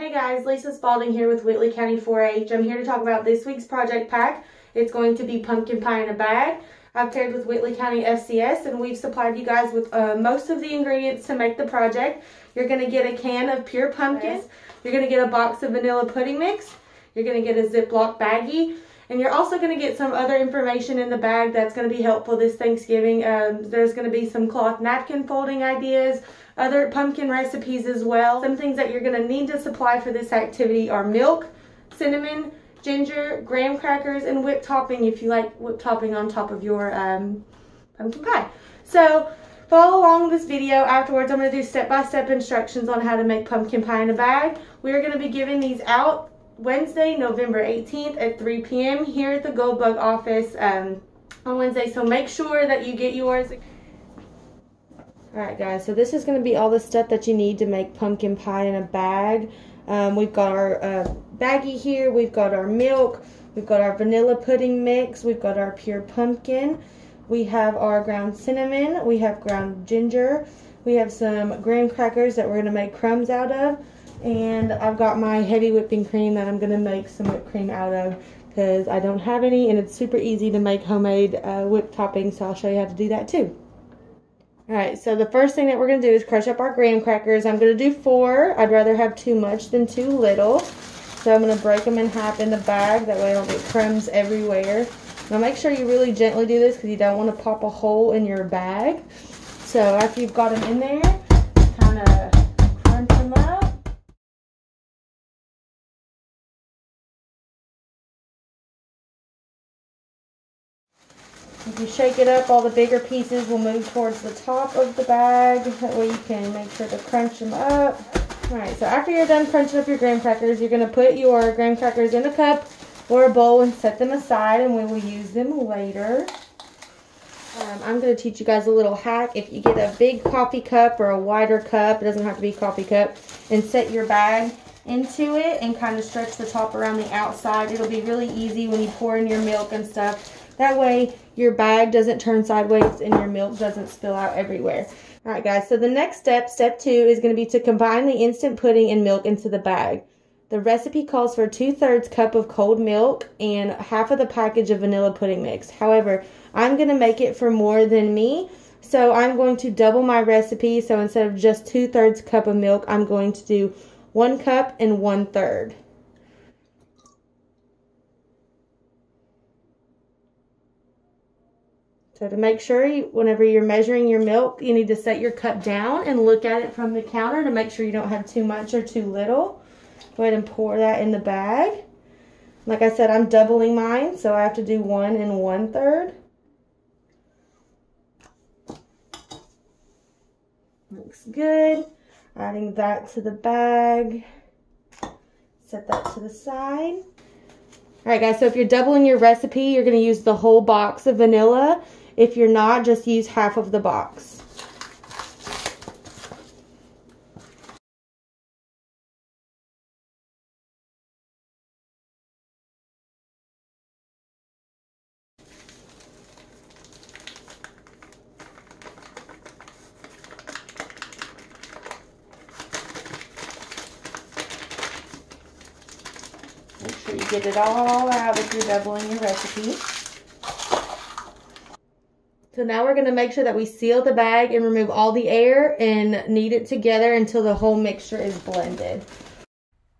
Hey guys, Lisa Spalding here with Whiltey County 4-H. I'm here to talk about this week's project pack. It's going to be pumpkin pie in a bag. I've paired with Whiltey County FCS and we've supplied you guys with most of the ingredients to make the project. You're going to get a can of pure pumpkins. You're going to get a box of vanilla pudding mix. You're going to get a Ziploc baggie. And you're also going to get some other information in the bag that's going to be helpful this Thanksgiving. There's going to be some cloth napkin folding ideas, other pumpkin recipes as well. Some things that you're going to need to supply for this activity are milk, cinnamon, ginger, graham crackers, and whipped topping if you like whipped topping on top of your pumpkin pie. So follow along this video. Afterwards, I'm going to do step-by-step instructions on how to make pumpkin pie in a bag. We are going to be giving these out Wednesday, November 18th at 3 p.m. here at the Goldbug office on Wednesday. So make sure that you get yours. Alright guys, so this is going to be all the stuff that you need to make pumpkin pie in a bag. We've got our baggie here, we've got our milk, we've got our vanilla pudding mix, we've got our pure pumpkin, we have our ground cinnamon, we have ground ginger, we have some graham crackers that we're going to make crumbs out of, and I've got my heavy whipping cream that I'm going to make some whipped cream out of because I don't have any, and it's super easy to make homemade whipped topping, so I'll show you how to do that too. Alright, so the first thing that we're going to do is crush up our graham crackers. I'm going to do 4. I'd rather have too much than too little. So I'm going to break them in half in the bag. That way I don't get crumbs everywhere. Now make sure you really gently do this because you don't want to pop a hole in your bag. So after you've got them in there, kind of crunch them up. If you shake it up, all the bigger pieces will move towards the top of the bag. That way you can make sure to crunch them up. Alright, so after you're done crunching up your graham crackers, you're going to put your graham crackers in a cup or a bowl and set them aside, and we will use them later. I'm going to teach you guys a little hack. If you get a big coffee cup or a wider cup, it doesn't have to be a coffee cup, and set your bag into it and kind of stretch the top around the outside, it'll be really easy when you pour in your milk and stuff. That way your bag doesn't turn sideways and your milk doesn't spill out everywhere. Alright guys, so the next step, step 2, is going to be to combine the instant pudding and milk into the bag. The recipe calls for 2/3 cup of cold milk and half of the package of vanilla pudding mix. However, I'm going to make it for more than me, so I'm going to double my recipe. So instead of just 2/3 cup of milk, I'm going to do 1 cup and 1/3. So to make sure, whenever you're measuring your milk, you need to set your cup down and look at it from the counter to make sure you don't have too much or too little. Go ahead and pour that in the bag. Like I said, I'm doubling mine, so I have to do 1 and 1/3. Looks good. Adding that to the bag. Set that to the side. Alright guys, so if you're doubling your recipe, you're going to use the whole box of vanilla. If you're not, just use half of the box. Make sure you get it all out if you're doubling your recipe. So now we're going to make sure that we seal the bag and remove all the air and knead it together until the whole mixture is blended.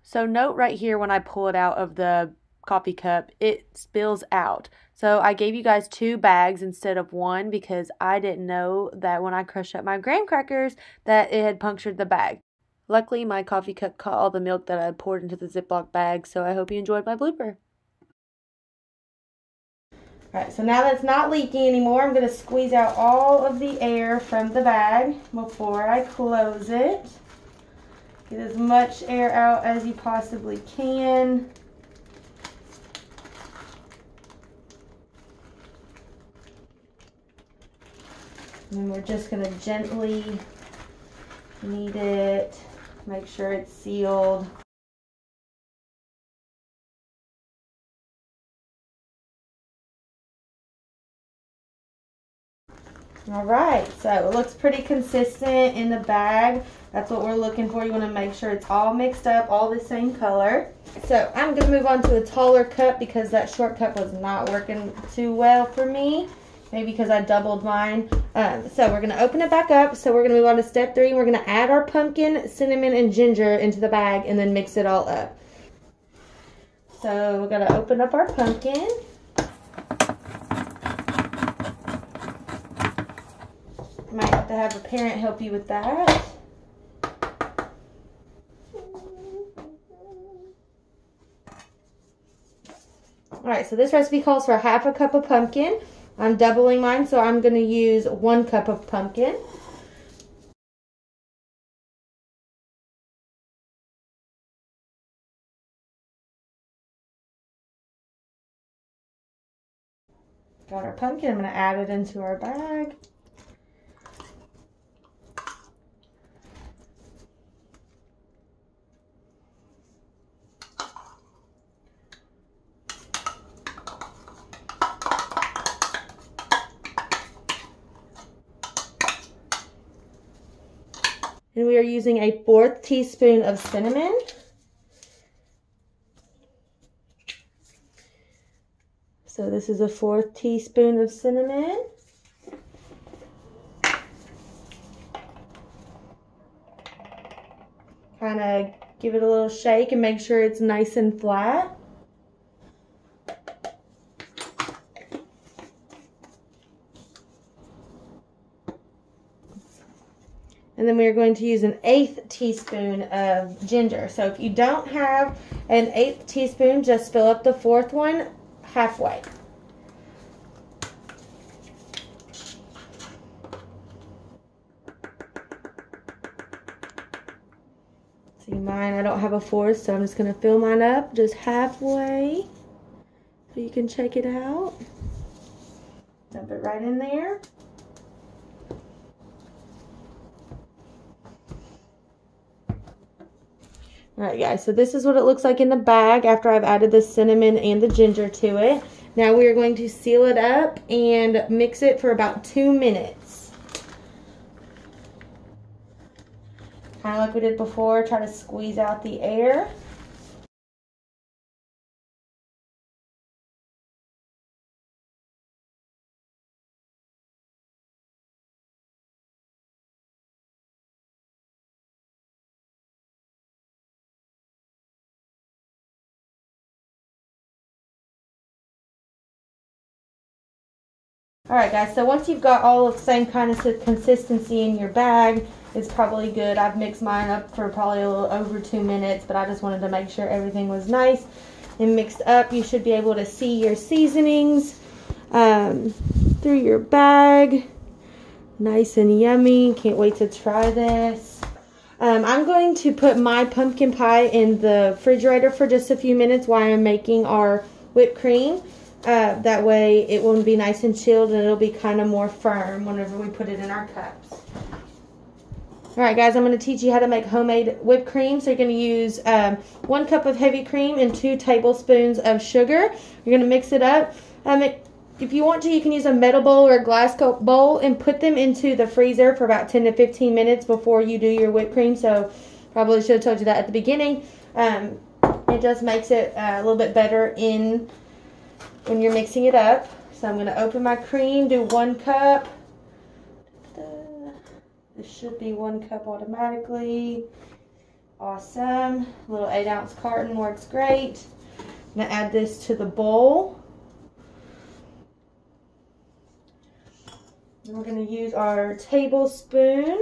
So note right here, when I pull it out of the coffee cup, it spills out. So I gave you guys 2 bags instead of 1 because I didn't know that when I crushed up my graham crackers that it had punctured the bag. Luckily, my coffee cup caught all the milk that I had poured into the Ziploc bag, so I hope you enjoyed my blooper. Alright, so now that it's not leaking anymore, I'm going to squeeze out all of the air from the bag before I close it. Get as much air out as you possibly can. And then we're just going to gently knead it, make sure it's sealed. Alright, so it looks pretty consistent in the bag. That's what we're looking for. You want to make sure it's all mixed up, all the same color. So I'm going to move on to a taller cup because that short cup was not working too well for me. Maybe because I doubled mine. So we're going to open it back up. So we're going to move on to step 3. We're going to add our pumpkin, cinnamon, and ginger into the bag and then mix it all up. So we're going to open up our pumpkin. Might have to have a parent help you with that. Alright, so this recipe calls for 1/2 cup of pumpkin. I'm doubling mine, so I'm going to use 1 cup of pumpkin. Got our pumpkin. I'm going to add it into our bag. And we are using a 1/4 teaspoon of cinnamon. So this is a 1/4 teaspoon of cinnamon. Kind of give it a little shake and make sure it's nice and flat. And then we are going to use an 1/8 teaspoon of ginger. So if you don't have an 1/8 teaspoon, just fill up the 4th one halfway. See mine, I don't have a 4th, so I'm just going to fill mine up just halfway so you can check it out. Dump it right in there. Alright guys, so this is what it looks like in the bag after I've added the cinnamon and the ginger to it. Now we are going to seal it up and mix it for about 2 minutes. Kind of like we did before, try to squeeze out the air. Alright guys, so once you've got all of the same kind of consistency in your bag, it's probably good. I've mixed mine up for probably a little over 2 minutes, but I just wanted to make sure everything was nice and mixed up. You should be able to see your seasonings through your bag. Nice and yummy. Can't wait to try this. I'm going to put my pumpkin pie in the refrigerator for just a few minutes while I'm making our whipped cream. That way it will be nice and chilled and it'll be kind of more firm whenever we put it in our cups. Alright guys, I'm going to teach you how to make homemade whipped cream. So you're going to use 1 cup of heavy cream and 2 tablespoons of sugar. You're going to mix it up. If you want to, you can use a metal bowl or a glass bowl and put them into the freezer for about 10 to 15 minutes before you do your whipped cream. So probably should have told you that at the beginning. It just makes it a little bit better when you're mixing it up. So I'm going to open my cream, do 1 cup. This should be 1 cup automatically. Awesome. A little 8-ounce carton works great. I'm going to add this to the bowl. And we're going to use our tablespoon.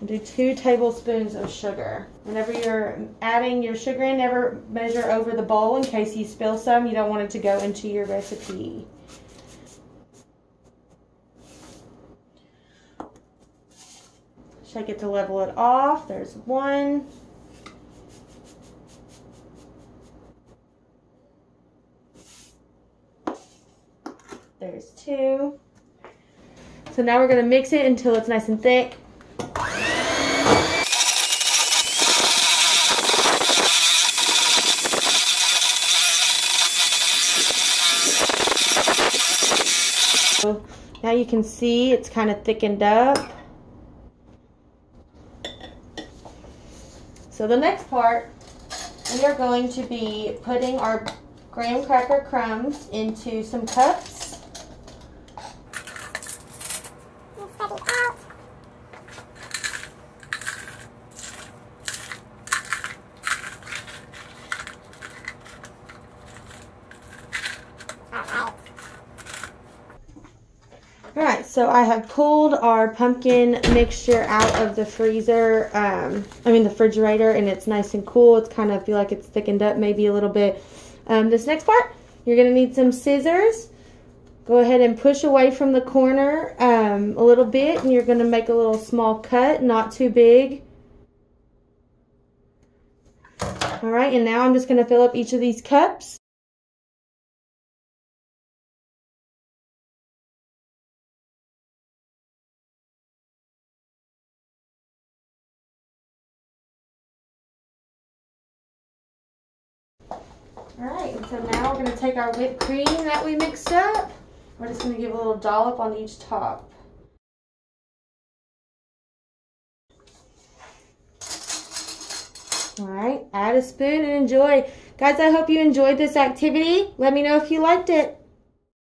Do 2 tablespoons of sugar. Whenever you're adding your sugar in, never measure over the bowl in case you spill some. You don't want it to go into your recipe. Shake it to level it off. There's 1. There's 2. So now we're going to mix it until it's nice and thick. Now you can see it's kind of thickened up. So the next part, we are going to be putting our graham cracker crumbs into some cups. Alright, so I have pulled our pumpkin mixture out of the freezer, the refrigerator, and it's nice and cool. It's kind of feel like it's thickened up maybe a little bit. This next part, you're going to need some scissors. Go ahead and push away from the corner a little bit, and you're going to make a little small cut, not too big. Alright, and now I'm just going to fill up each of these cups. Alright, and so now we're going to take our whipped cream that we mixed up. We're just going to give a little dollop on each top. Alright, add a spoon and enjoy. Guys, I hope you enjoyed this activity. Let me know if you liked it.